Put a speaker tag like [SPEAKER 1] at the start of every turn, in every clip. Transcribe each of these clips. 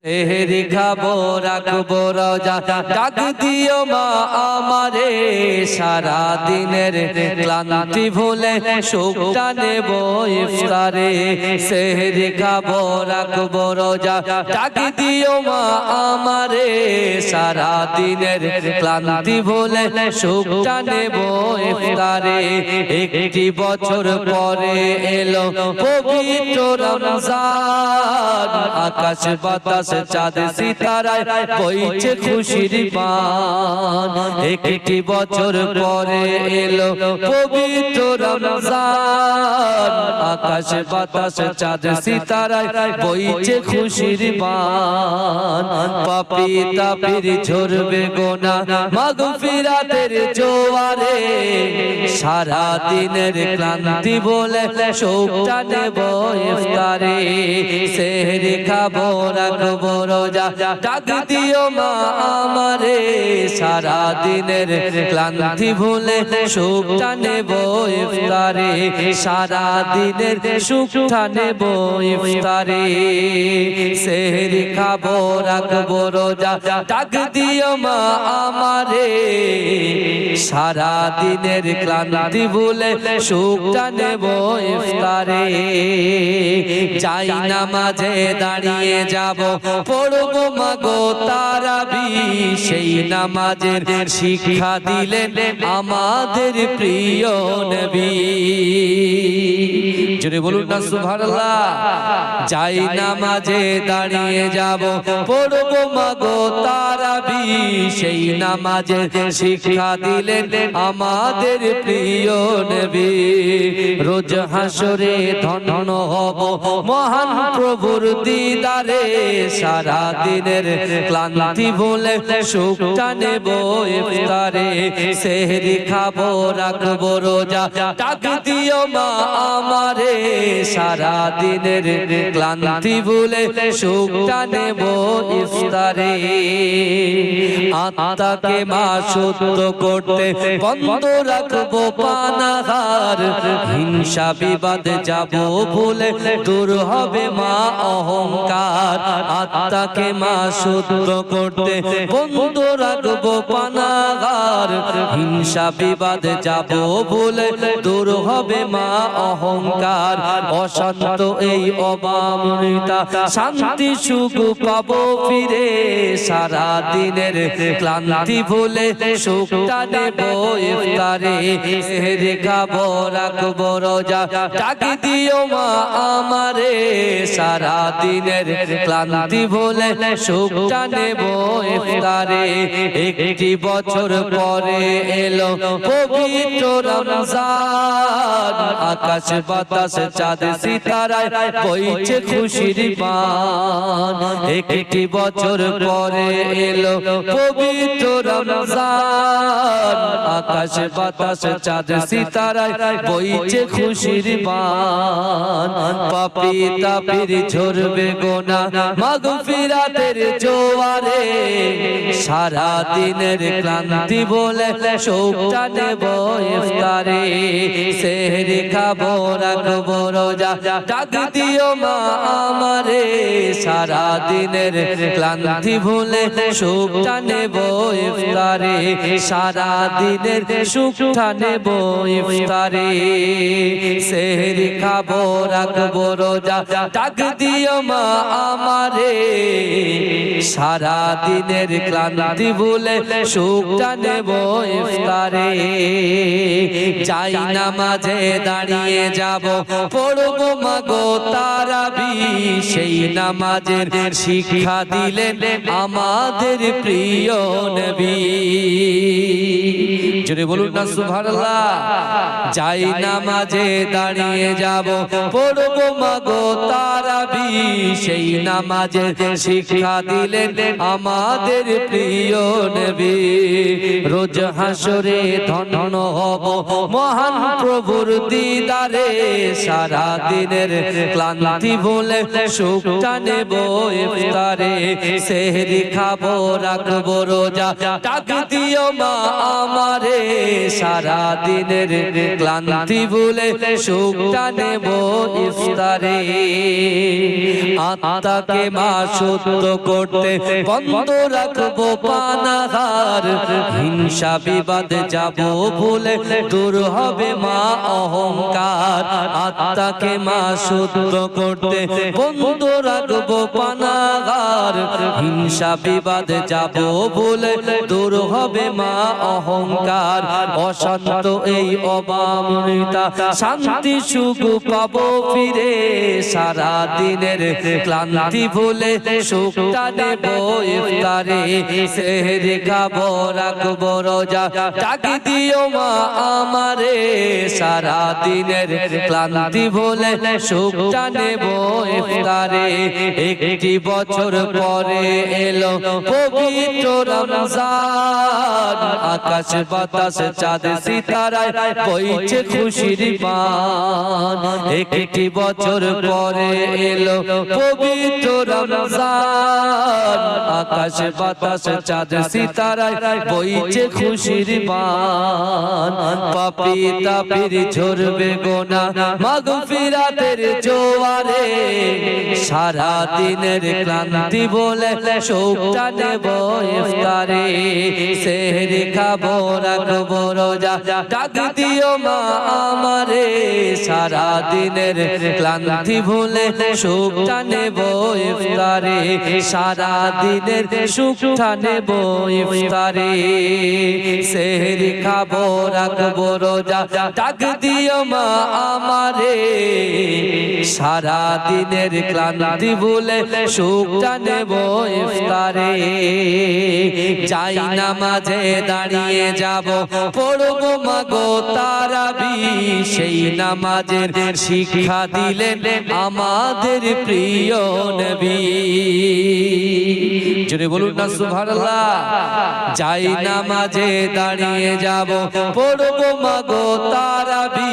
[SPEAKER 1] সেহরি খাবো রাখবো রোজা ডাক দিও মা আমারে সারা দিনের ক্লান্তি ভুলে সুখটা নেব ইফতারে সেহরি খাবো রাখবো রোজা ডাক দিও মা আমারে সারা দিনের ক্লান্তি ভুলে সুখটা নেব ইফতারে একটি বছর পরে এলো পবিত্র রমজান আকাশ বাতাস চাঁদ সিতারায় বইছে খুশির বান একটি বছর পরে এলো পবিত্র রমজান আকাশ বাতাস চাঁদ সিতারায় বইছে খুশির বান পাপী তাপির ঝরবে গোনা মাগফিরাতের জোয়ারে সারা দিনের ক্লান্তি বলে শোকটা নেব ইফতারে সেহরি খাবো রাখবো রোজা ডাক দিও মা আমারে সারা দিনের ক্লান্তি ভুলে সুখটা নেব ইফতারে সারা দিনের সুখটা নেব ইফতারে সেহরি খাবো রাখবো রোজা ডাক দিও মা আমারে সারা দিনের ক্লান্তি ভুলে সুখটা নেব ইফতারে যাই নামাজে দাঁড়িয়ে যাব পড়বো মাগো তারাবি সেই নামাজের শিক্ষা দিলেন আমাদের প্রিয় নবী জোরে বলুন না সুবহানাল্লাহ যাই নামাজে দাঁড়িয়ে যাব পড়বো মাগো তারাবি সেই নামাজের শিক্ষা দিলেন আমাদের প্রিয় নবী রোজ হাসরে ধন্য হব মহান প্রভুর দিদারে সারা দিনের ক্লান্তি ভুলে সুখটা নেব ইফতারে সেহরি খাবো রাখবো রোজা ডাক দিও মা আমারে সারা দিনের ক্লান্তি ভুলে সুখটা নেব ইফতারে আত্মাকে মা শুদ্ধ করতে বন্ধ রাখবো পানাহার হিংসা বিবাদ যাব ভুলে দূর হবে মা অহংকার আত্মাকে মা শুদ্ধ করতে বন্ধ রাখবো পানাহার হিংসা বিবাদ যাব ভুলে দূর হবে মা অহংকার অশান্ত এই অবামৃতা শান্তি সুখ পাবো ফিরে সারা দিনের ক্লান্তি ভুলে সুখটা নেব ইফতারে সেহরি খাবো রাখবো রোজা ডাক দিও মা আমারে সারা দিনের ক্লান্তি ভুলে সুখটা নেব ইফতারে একটি বছর পরে এলো পবিত্র রমজান আকাশ বাতাস চাঁদ সিতারায় বইছে খুশির বান একটি বছর পরে এলো পবিত্র রমজান আকাশ বাতাস চাঁদ সিতারায় বইছে খুশির বান পাপী তাপির ঝরবে গোনা মাগফিরাতের জোয়ারে সারা দিনের ক্লান্তি বলে শোকটা নেব ইফতারে সেহরি খাবো রাখবো রোজা ডাক দিও মা আমারে সারা দিনের ক্লান্তি ভুলে সুখটা নেব ইফতারে সারা দিনের সুখটা নেব ইফতারে সেহরি খাবো রাখবো রোজা ডাক দিও মা আমারে সারা দিনের ক্লান্তি ভুলে সুখটা নেব ইফতারে যাই নামাজে দাঁড়িয়ে যাব পড়বো মাগো তারাবি সেই নামাজের শিক্ষা দিলেন আমাদের প্রিয় নবী জোরে বলুন না সুবহানাল্লাহ যাই নামাজে দাঁড়িয়ে যাব পড়বো মাগো তারাবি সেই নামাজের শিক্ষা দিলেন দিলেন আমাদের প্রিয় নবী। রোজ হাসরে ধন্য হব মহান প্রভুর দিদারে, সারা দিনের ক্লান্তি ভুলে সুখটা নেব ইফতারে। সেহরি খাবো রাখবো রোজা, ডাক দিও মা আমারে, সারা দিনের ক্লান্তি ভুলে সুখটা নেব ইফতারে। আত্মাকে মা শুদ্ধ করতে বন্ধ রাখবো পানাহার, হিংসা বিবাদ যাব ভুলে দূর হবে মা অহংকার। আত্মাকে মা শুদ্ধ করতে বন্ধ রাখবো পানাহার, হিংসা বিবাদ যাব ভুলে দূর হবে মা অহংকার। অশান্ত এই অবামৃতা শান্তি সুখ পাবো ফিরে, সারা দিনের ক্লান্তি ভুলে সুখটা নেব ইফতারে। সেহরি খাবো রাখবো রোজা, ডাক দিও মা আমারে, সারা দিনের ক্লান্তি ভুলে সুখটা নেব ইফতারে। একটি বছর পরে এলো পবিত্র রমজান, আকাশ বাতাস চাঁদ সিতারায় বইছে খুশির বান। একটি বছর পরে এলো পবিত্র রমজান, আকাশ বাতাস চাঁদ সিতারায় বইছে খুশির বান। পাপী তাপির ঝরবে গোনা মাগফিরাতের জোয়ারে, সারা দিনের ক্লান্তি বলে সুখটা নেব ইফতারে। সেহরি খাবো রাখবো রোজা, ডাক দিও মা আমারে, সারা দিনের ক্লান্তি ভুলে সুখটা নেব ইফতারে। সারা দিনের সুখটা নেব ইফতারে। সেহরি খাবো রাখবো রোজা, ডাক দিও মা আমারে, সারা দিনের ক্লান্তি ভুলে সুখটা নেব ইফতারে। যাই নামাজে দাঁড়িয়ে যাব পড়বো মাগো তারাবি, সেই নামাজের শিক্ষা দিলেন আমাদের প্রিয় নবী। জোরে বলুন না সুবহানাল্লাহ। যাই নামাজে দাঁড়িয়ে যাব পড়বো মাগো তারাবি,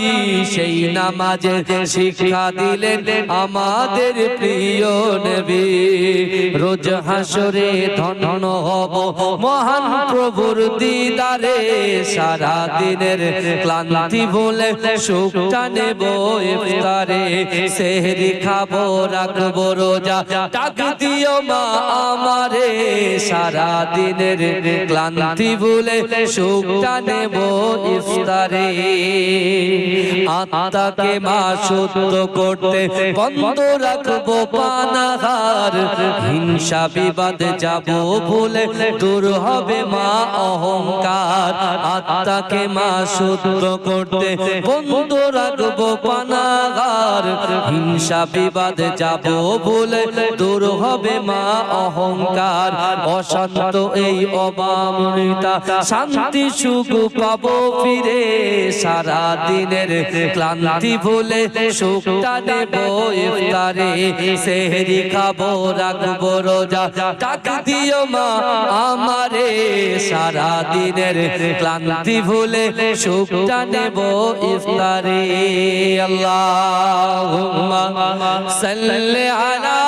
[SPEAKER 1] সেই নামাজের শিক্ষা দিলেন আমাদের প্রিয় নবী। রোজ হাসরে ধন্য হব মহান প্রভুর দিদারে, সারা দিনের ক্লান্তি ভুলে সুখটা নেব ইফতারে। সেহরি খাবো রাখবো রোজা, ডাক দিও মা আমারে, সারা দিনের ক্লান্তি ভুলে সুখটা নেব ইফতারে। আত্মাকে মা শুদ্ধ করতে বন্ধ রাখবো পানাহার, হিংসা বিবাদ যাব ভুলে দূর হবে মা অহংকার। আত্মাকে মা শুদ্ধ করতে বন্ধ রাখবো পানাহার, হিংসা বিবাদ যাব ভুলে দূর হবে মা অহংকার। অশান্ত এই অবামৃতা শান্তি সুখ পাবো ফিরে, সারা দিনের ক্লান্তি ভুলে সুখটা নেব ইফতারে। সেহরি খাবো রাখবো রোজা, ডাক দিও মা আমারে, সারা দিনের ক্লান্তি ভুলে সুখটা নেব ইফতারে। আল্লাহুম্মা সাল্লি আলা